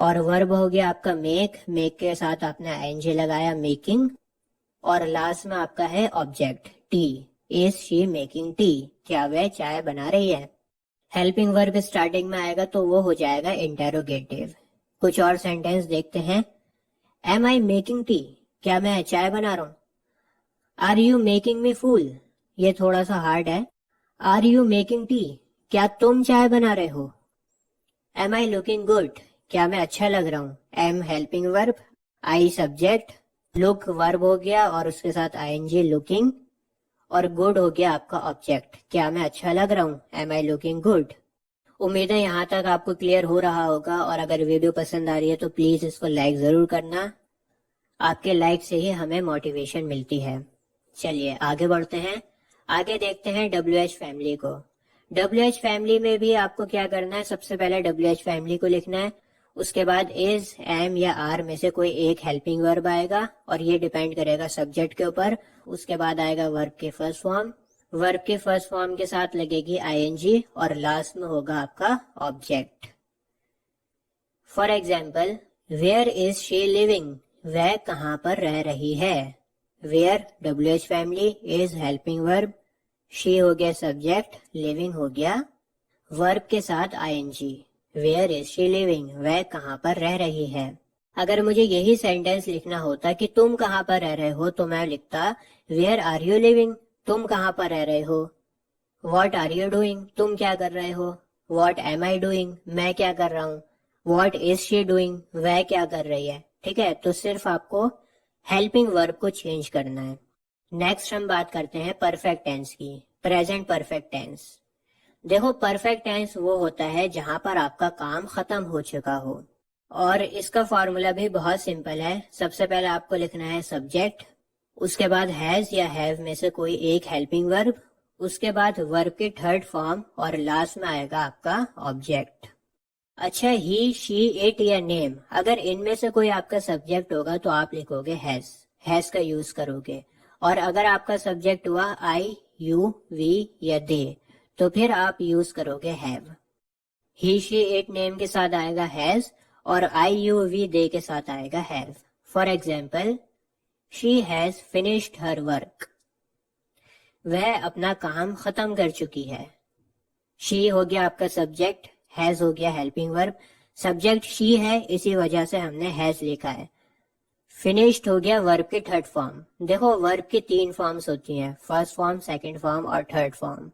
और वर्ब हो गया आपका मेक, मेक के साथ आपने आईएनजी लगाया मेकिंग, और लास्ट में आपका है object T, is she making tea, क्या वह चाय बना रही है। हेल्पिंग वर्ब स्टार्टिंग में आएगा तो वो हो जाएगा इंटेरोगेटिव। कुछ और सेंटेंस देखते हैं। एम आई मेकिंग टी, क्या मैं चाय बना रहा हूं। आर यू मेकिंग मी फूल, ये थोड़ा सा हार्ड है। आर यू मेकिंग टी, क्या तुम चाय बना रहे हो। एम आई लुकिंग गुड, क्या मैं अच्छा लग रहा हूँ। Am helping verb, I subject, look verb हो गया और उसके साथ आईएनजी लुकिंग, और गुड हो गया आपका ऑब्जेक्ट, क्या मैं अच्छा लग रहा हूँ। Am I looking good. उम्मीद है यहाँ तक आपको क्लियर हो रहा होगा, और अगर वीडियो पसंद आ रही है तो प्लीज इसको लाइक जरूर करना। आपके लाइक से ही हमें मोटिवेशन मिलती है। चलिए आगे बढ़ते हैं। आगे देखते हैं WH फैमिली को। WH फैमिली में भी आपको क्या करना है, सबसे पहले WH फैमिली को लिखना है। उसके बाद इज, एम या आर में से कोई एक हेल्पिंग वर्ब आएगा, और ये डिपेंड करेगा सब्जेक्ट के ऊपर। उसके बाद आएगा वर्ब के फर्स्ट फॉर्म, वर्ब के फर्स्ट फॉर्म के साथ लगेगी आईएनजी, और लास्ट में होगा आपका object. For example, where is she living, वह कहाँ पर रह रही है। Where WH family, is helping verb, she हो गया सब्जेक्ट, लिविंग हो गया वर्ब के साथ ING. Where is she living, वह कहाँ पर रह रही है। अगर मुझे यही सेंटेंस लिखना होता कि तुम कहाँ पर रह रहे हो, तो मैं लिखता वेयर आर यू लिविंग, तुम कहाँ पर रह रहे हो। वॉट आर यू डूइंग, तुम क्या कर रहे हो। वॉट एम आई डूइंग, मैं क्या कर रहा हूँ। वॉट इज शी डूइंग, वह क्या कर रही है। ठीक है, तो सिर्फ आपको हेल्पिंग वर्ब को चेंज करना है। नेक्स्ट हम बात करते हैं परफेक्ट टेंस की, प्रेजेंट परफेक्ट टेंस। देखो, परफेक्ट टेंस वो होता है जहां पर आपका काम खत्म हो चुका हो, और इसका फॉर्मूला भी बहुत सिंपल है। सबसे पहले आपको लिखना है सब्जेक्ट, उसके बाद हैज या हैव में से कोई एक हेल्पिंग वर्ब, उसके बाद वर्ब के थर्ड फॉर्म, और लास्ट में आएगा आपका ऑब्जेक्ट। अच्छा, ही, शी, इट या नेम, अगर इनमें से कोई आपका सब्जेक्ट होगा तो आप लिखोगे हैज का यूज करोगे। और अगर आपका सब्जेक्ट हुआ आई, यू, वी या दे, तो फिर आप यूज करोगे have. He, she, it, name के साथ आएगा हैज, और आई, यू, वी, दे के साथ आएगा have. For example, she has finished her work, वह अपना काम खत्म कर चुकी है। शी हो गया आपका सब्जेक्ट, हैज हो गया हेल्पिंग वर्ब, सब्जेक्ट शी है इसी वजह से हमने हैज लिखा है। फिनिश्ड हो गया वर्ब के थर्ड फॉर्म। देखो, वर्ब की 3 फॉर्म्स होती हैं, फर्स्ट फॉर्म, सेकंड फॉर्म और थर्ड फॉर्म,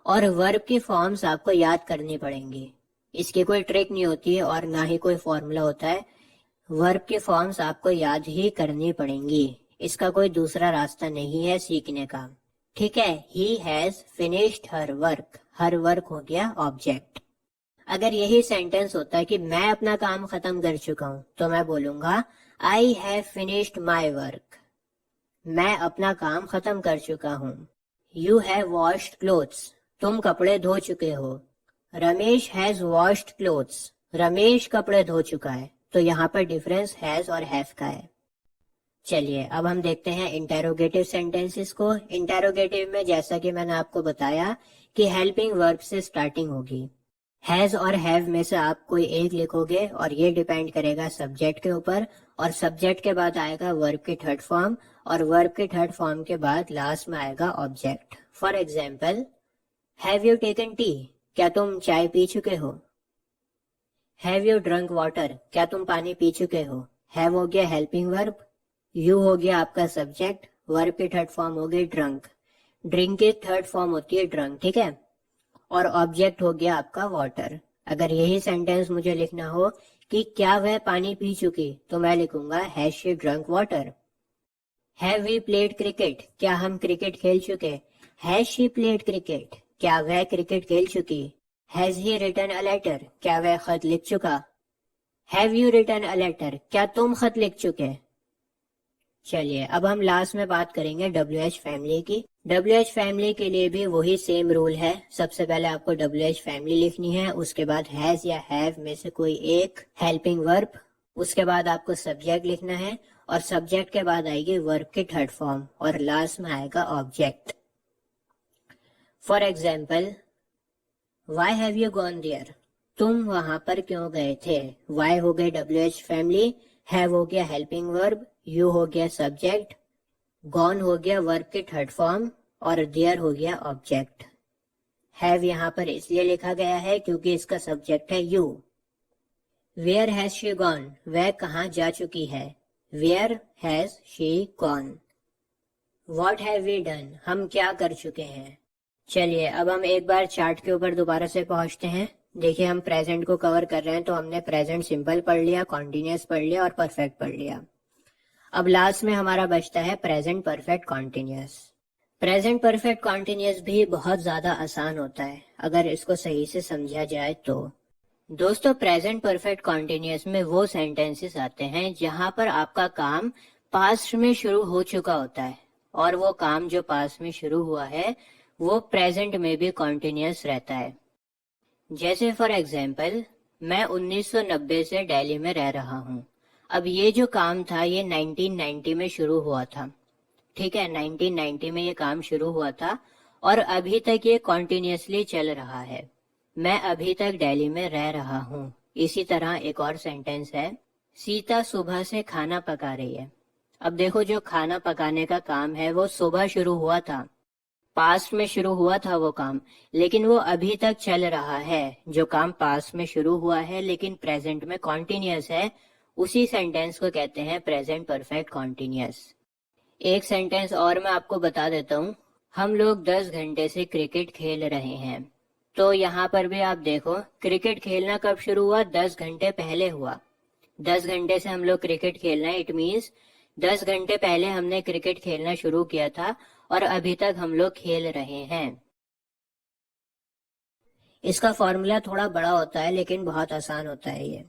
और वर्ब की फॉर्म्स आपको याद करनी पड़ेंगी। इसकी कोई ट्रिक नहीं होती है और ना ही कोई फॉर्मूला होता है। वर्ब की फॉर्म्स आपको याद ही करनी पड़ेंगी, इसका कोई दूसरा रास्ता नहीं है सीखने का। ठीक है, he has finished her work, her work हो गया ऑब्जेक्ट। अगर यही सेंटेंस होता कि मैं अपना काम खत्म कर चुका हूं, तो मैं बोलूंगा I have finished my work, मैं अपना काम खत्म कर चुका हूं। यू हैव वॉश्ड क्लोथ्स, तुम कपड़े धो चुके हो। Ramesh has washed clothes, Ramesh कपड़े धो चुका है। तो यहाँ पर डिफरेंस हैज और हैव का है। चलिए अब हम देखते हैं इंटेरोगेटिव सेंटेंसेस को। इंटेरोगेटिव में जैसा कि मैंने आपको बताया कि हेल्पिंग वर्ब से स्टार्टिंग होगी। हैज और हैव में से आप कोई एक लिखोगे, और ये डिपेंड करेगा सब्जेक्ट के ऊपर, और सब्जेक्ट के बाद आएगा वर्ब के थर्ड फॉर्म, और वर्ब के थर्ड फॉर्म के बाद लास्ट में आएगा object. For example, have you taken T, क्या तुम चाय पी चुके हो। हैव यू ड्रंक वाटर, क्या तुम पानी पी चुके हो। हैव हो गया हेल्पिंग वर्ब, यू हो गया आपका सब्जेक्ट, वर्ब की थर्ड फॉर्म हो गई ड्रंक, ड्रिंक की थर्ड फॉर्म होती है ड्रंक। ठीक है, और ऑब्जेक्ट हो गया आपका वाटर। अगर यही सेंटेंस मुझे लिखना हो कि क्या वह पानी पी चुकी, तो मैं लिखूंगा has she drunk water. Have we played cricket, क्या हम क्रिकेट खेल चुके। हैज शी प्लेड क्रिकेट, क्या वह क्रिकेट खेल चुकी। Has he written a letter, क्या वह खत लिख चुका। Have you written a letter, क्या तुम खत लिख चुके। चलिए अब हम लास्ट में बात करेंगे WH फैमिली की। WH फैमिली के लिए भी वही सेम रूल है। सबसे पहले आपको WH फैमिली लिखनी है, उसके बाद हैज या हैव में से कोई एक हेल्पिंग वर्ब, उसके बाद आपको सब्जेक्ट लिखना है, और सब्जेक्ट के बाद आएगी वर्ब की थर्ड फॉर्म, और लास्ट में आएगा object. For example, why have you gone there, तुम वहां पर क्यों गए थे। वाई हो गए WH फैमिली, हैव हो गया हेल्पिंग वर्ब, यू हो गया सब्जेक्ट, गॉन हो गया वर्ब की थर्ड फॉर्म और देयर हो गया ऑब्जेक्ट। हैव यहाँ पर इसलिए लिखा गया है क्योंकि इसका सब्जेक्ट है you. Where has she gone, वह कहाँ जा चुकी है। Where has she gone. What have we done, हम क्या कर चुके हैं। चलिए अब हम एक बार चार्ट के ऊपर दोबारा से पहुंचते हैं। देखिए हम प्रेजेंट को कवर कर रहे हैं, तो हमने प्रेजेंट सिंपल पढ़ लिया, कॉन्टिन्यूअस पढ़ लिया और परफेक्ट पढ़ लिया। अब लास्ट में हमारा बचता है present perfect continuous. Present perfect continuous भी बहुत ज्यादा आसान होता है अगर इसको सही से समझा जाए तो। दोस्तों प्रेजेंट परफेक्ट कॉन्टिन्यूअस में वो सेंटेंसेस आते हैं जहां पर आपका काम पास्ट में शुरू हो चुका होता है और वो काम जो पास्ट में शुरू हुआ है वो प्रेजेंट में भी कॉन्टिन्यूअस रहता है। जैसे फॉर एग्जाम्पल मैं 1990 से दिल्ली में रह रहा हूँ। अब ये जो काम था ये 1990 में शुरू हुआ था, ठीक है, 1990 में ये काम शुरू हुआ था और अभी तक ये कॉन्टिन्यूअसली चल रहा है। मैं अभी तक दिल्ली में रह रहा हूँ। इसी तरह एक और सेंटेंस है, सीता सुबह से खाना पका रही है। अब देखो जो खाना पकाने का काम है वो सुबह शुरू हुआ था, पास्ट में शुरू हुआ था वो काम, लेकिन वो अभी तक चल रहा है। जो काम पास्ट में शुरू हुआ है लेकिन प्रेजेंट में कॉन्टिन्यूअस है, उसी सेंटेंस को कहते हैं प्रेजेंट परफेक्ट कॉन्टिन्यूअस। एक सेंटेंस और मैं आपको बता देता हूँ, हम लोग 10 घंटे से क्रिकेट खेल रहे हैं। तो यहाँ पर भी आप देखो क्रिकेट खेलना कब शुरू हुआ, 10 घंटे पहले हुआ। 10 घंटे से हम लोग क्रिकेट खेलना है, इट मीन्स 10 घंटे पहले हमने क्रिकेट खेलना शुरू किया था और अभी तक हम लोग खेल रहे हैं। इसका फॉर्मूला थोड़ा बड़ा होता है लेकिन बहुत आसान होता है ये।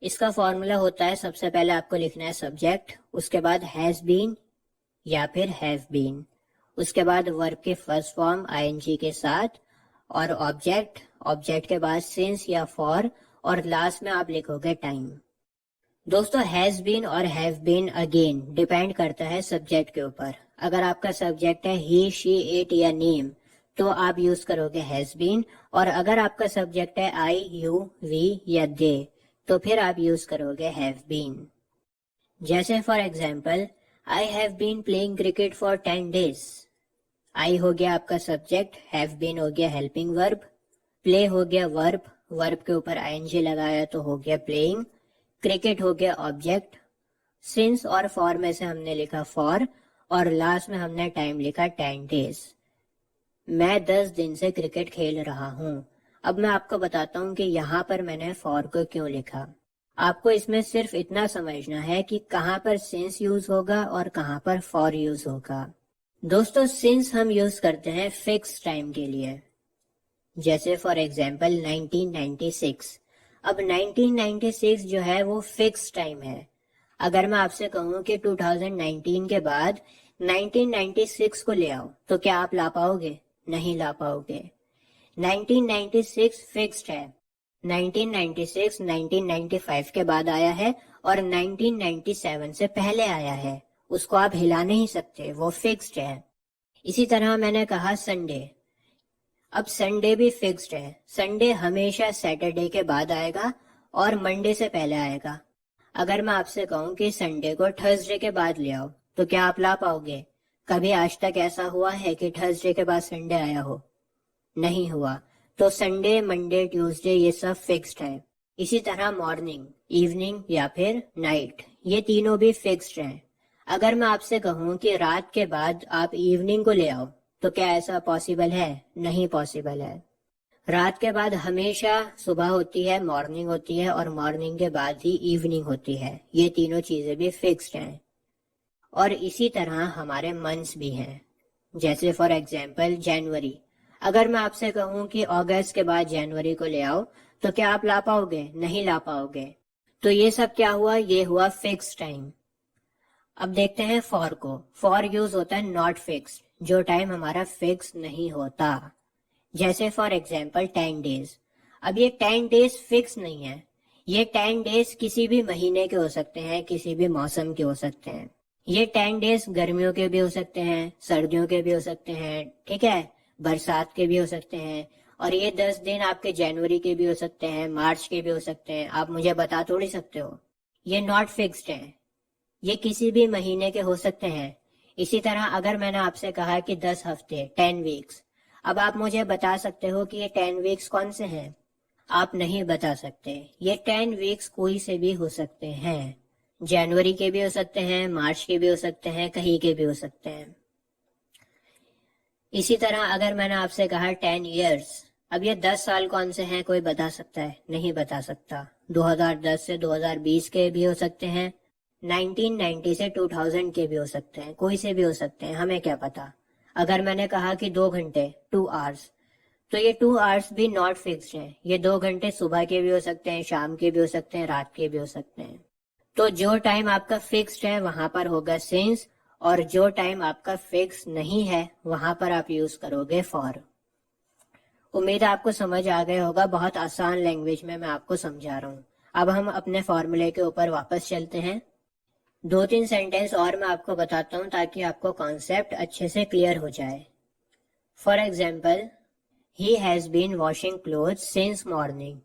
इसका फॉर्मूला होता है, सबसे पहले आपको लिखना है सब्जेक्ट, उसके बाद हैज बीन या फिर हैव बीन, उसके बाद वर्ब के फर्स्ट फॉर्म आईएनजी के साथ और ऑब्जेक्ट, ऑब्जेक्ट के बाद सिंस या फॉर और लास्ट में आप लिखोगे टाइम। दोस्तों हैज बीन और हैव बीन अगेन डिपेंड करता है सब्जेक्ट के ऊपर। अगर आपका सब्जेक्ट है ही शी इट या नेम तो आप यूज करोगे हैज बीन, और अगर आपका सब्जेक्ट है आई यू वी या दे तो फिर आप यूज करोगे हैव बीन। जैसे for example I have been playing cricket for 10 days। I हो गया आपका सब्जेक्ट, हैव बीन हो गया हेल्पिंग वर्ब, प्ले हो गया वर्ब, वर्ब के ऊपर आईएनजी लगाया तो हो गया प्लेइंग, क्रिकेट हो गया ऑब्जेक्ट, सिंस और फॉर में से हमने लिखा फॉर और लास्ट में हमने टाइम लिखा 10 days। मैं 10 दिन से क्रिकेट खेल रहा हूँ। अब मैं आपको बताता हूँ कि यहाँ पर मैंने फॉर को क्यों लिखा। आपको इसमें सिर्फ इतना समझना है कि कहाँ पर सिंस यूज होगा और कहाँ पर फॉर यूज होगा। दोस्तों सिंस हम यूज करते हैं फिक्स टाइम के लिए, जैसे फॉर एग्जाम्पल 1996। अब 1996 जो है वो फिक्स टाइम है। अगर मैं आपसे कहूँ कि 2019 के बाद 1996 को ले आओ तो क्या आप ला पाओगे? नहीं ला पाओगे। 1996 फिक्स्ड है। 1996 1995 के बाद आया है और 1997 से पहले आया है, उसको आप हिला नहीं सकते, वो फिक्स्ड है। इसी तरह मैंने कहा संडे। अब संडे भी फिक्स्ड है। संडे हमेशा सैटरडे के बाद आएगा और मंडे से पहले आएगा। अगर मैं आपसे कहूँ कि संडे को थर्सडे के बाद ले आओ तो क्या आप ला पाओगे? कभी आज तक ऐसा हुआ है कि थर्सडे के बाद संडे आया हो? नहीं हुआ। तो संडे, मंडे, ट्यूसडे ये सब फिक्स्ड है। इसी तरह मॉर्निंग, इवनिंग या फिर नाइट, ये तीनों भी फिक्स्ड हैं। अगर मैं आपसे कहूँ कि रात के बाद आप इवनिंग को ले आओ तो क्या ऐसा पॉसिबल है? नहीं पॉसिबल है। रात के बाद हमेशा सुबह होती है, मॉर्निंग होती है और मॉर्निंग के बाद ही इवनिंग होती है। ये तीनों चीजें भी फिक्स्ड हैं। और इसी तरह हमारे मंथ्स भी हैं। जैसे फॉर एग्जाम्पल जनवरी। अगर मैं आपसे कहूँ कि अगस्त के बाद जनवरी को ले आओ तो क्या आप ला पाओगे? नहीं ला पाओगे। तो ये सब क्या हुआ? ये हुआ फिक्स टाइम। अब देखते हैं फॉर को। फॉर यूज होता है नॉट फिक्स्ड, जो टाइम हमारा फिक्स नहीं होता। जैसे फॉर एग्जाम्पल 10 days। अब ये 10 days फिक्स नहीं है। ये 10 days किसी भी महीने के हो सकते हैं, किसी भी मौसम के हो सकते हैं। ये 10 days गर्मियों के भी हो सकते हैं, सर्दियों के भी हो सकते हैं, ठीक है, बरसात के भी हो सकते हैं और ये 10 दिन आपके जनवरी के भी हो सकते हैं, मार्च के भी हो सकते हैं, आप मुझे बता थोड़ी सकते हो। ये नॉट फिक्स्ड है, ये किसी भी महीने के हो सकते हैं। इसी तरह अगर मैंने आपसे कहा कि 10 हफ्ते 10 वीक्स, अब आप मुझे बता सकते हो कि ये 10 वीक्स कौन से हैं? आप नहीं बता सकते। ये 10 वीक्स कोई से भी हो सकते हैं, जनवरी के भी हो सकते हैं, मार्च के भी हो सकते हैं, कहीं के भी हो सकते हैं। इसी तरह अगर मैंने आपसे कहा 10 ईयर्स, अब ये 10 साल कौन से हैं, कोई बता सकता है? नहीं बता सकता। 2010 से 2020 के भी हो सकते हैं, 1990 से 2000 के भी हो सकते हैं, कोई से भी हो सकते हैं, हमें क्या पता। अगर मैंने कहा कि 2 घंटे 2 आवर्स, तो ये 2 आवर्स भी नॉट फिक्स्ड हैं। ये 2 घंटे सुबह के भी हो सकते हैं, शाम के भी हो सकते हैं, रात के भी हो सकते हैं। तो जो टाइम आपका फिक्स्ड है वहां पर होगा सिंस, और जो टाइम आपका फिक्स नहीं है वहां पर आप यूज करोगे फॉर। उम्मीद है आपको समझ आ गया होगा, बहुत आसान लैंग्वेज में मैं आपको समझा रहा हूँ। अब हम अपने फॉर्मूले के ऊपर वापस चलते हैं। 2-3 सेंटेंस और मैं आपको बताता हूँ ताकि आपको कॉन्सेप्ट अच्छे से क्लियर हो जाए। For example, he has been washing clothes since morning.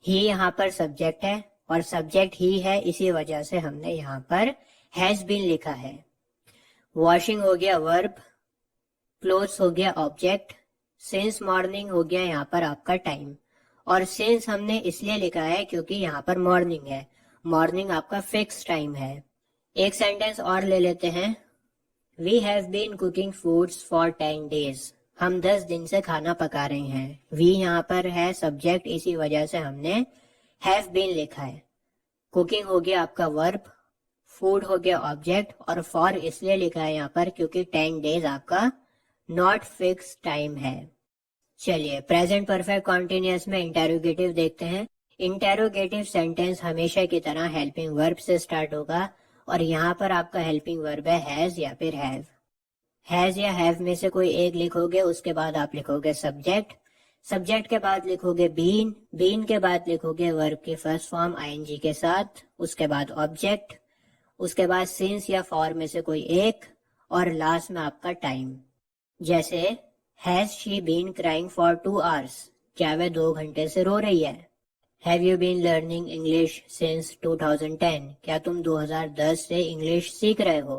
He यहाँ पर सब्जेक्ट है और सब्जेक्ट ही है, इसी वजह से हमने यहाँ पर हैज बीन लिखा है। वॉशिंग हो गया वर्ब, क्लोथ्स हो गया ऑब्जेक्ट, सिंस मॉर्निंग हो गया यहाँ पर आपका टाइम। और सिंस हमने इसलिए लिखा है क्योंकि यहाँ पर मॉर्निंग है, मॉर्निंग आपका फिक्स टाइम है। एक सेंटेंस और ले लेते हैं। We have been cooking foods for 10 days. हम 10 दिन से खाना पका रहे हैं। वी यहाँ पर है सब्जेक्ट, इसी वजह से हमने हैव बीन लिखा है। कुकिंग हो गया आपका वर्ब, फूड हो गया ऑब्जेक्ट, और फॉर इसलिए लिखा है यहाँ पर क्योंकि 10 डेज आपका नॉट फिक्स टाइम है। चलिए प्रेजेंट परफेक्ट कॉन्टिन्यूअस में इंटेरोगेटिव देखते हैं। इंटेरोगेटिव सेंटेंस हमेशा की तरह हेल्पिंग वर्ब से स्टार्ट होगा, और यहाँ पर आपका हेल्पिंग वर्ब है हैज या फिर हैव। हैज या हैव में से कोई एक लिखोगे, उसके बाद आप लिखोगे सब्जेक्ट, सब्जेक्ट के बाद लिखोगे बीन, बीन के बाद लिखोगे वर्ब की फर्स्ट फॉर्म आईएनजी के साथ, उसके बाद ऑब्जेक्ट, उसके बाद सिंस या फॉर में से कोई एक, और लास्ट में आपका टाइम। जैसे has she been crying for 2 hours, क्या वह 2 घंटे से रो रही है। Have you been learning English since 2010, क्या तुम 2010 से इंग्लिश सीख रहे हो।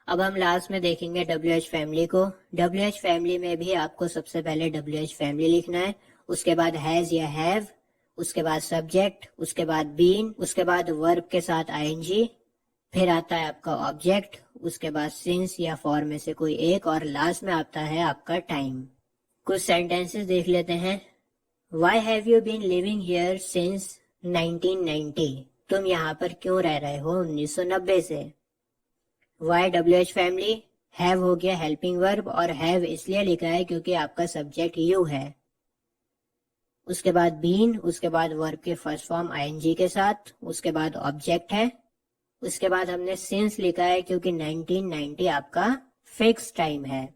अब हम लास्ट में देखेंगे WH फैमिली को। WH फैमिली में भी आपको सबसे पहले WH फैमिली लिखना है, उसके बाद हैज या हैव, उसके बाद सब्जेक्ट, उसके बाद बीन, उसके बाद वर्ब के साथ आईएनजी, फिर आता है आपका ऑब्जेक्ट, उसके बाद सिंस या फॉर में से कोई एक, और लास्ट में आता है आपका टाइम। कुछ सेंटेंसेस देख लेते हैं। Why have you been living here since 1990? तुम यहाँ पर क्यों रह रहे हो 1990 से। Why WH फैमिली, हैव हो गया हेल्पिंग वर्ब, और हैव इसलिए लिखा है क्योंकि आपका सब्जेक्ट यू है। उसके बाद बीन, उसके बाद वर्ब के फर्स्ट फॉर्म आईएनजी के साथ, उसके बाद ऑब्जेक्ट है, उसके बाद हमने सिंस लिखा है क्योंकि 1990 आपका फिक्स टाइम है।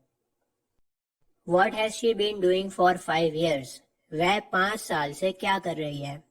What has she been doing for 5 years? वह 5 साल से क्या कर रही है।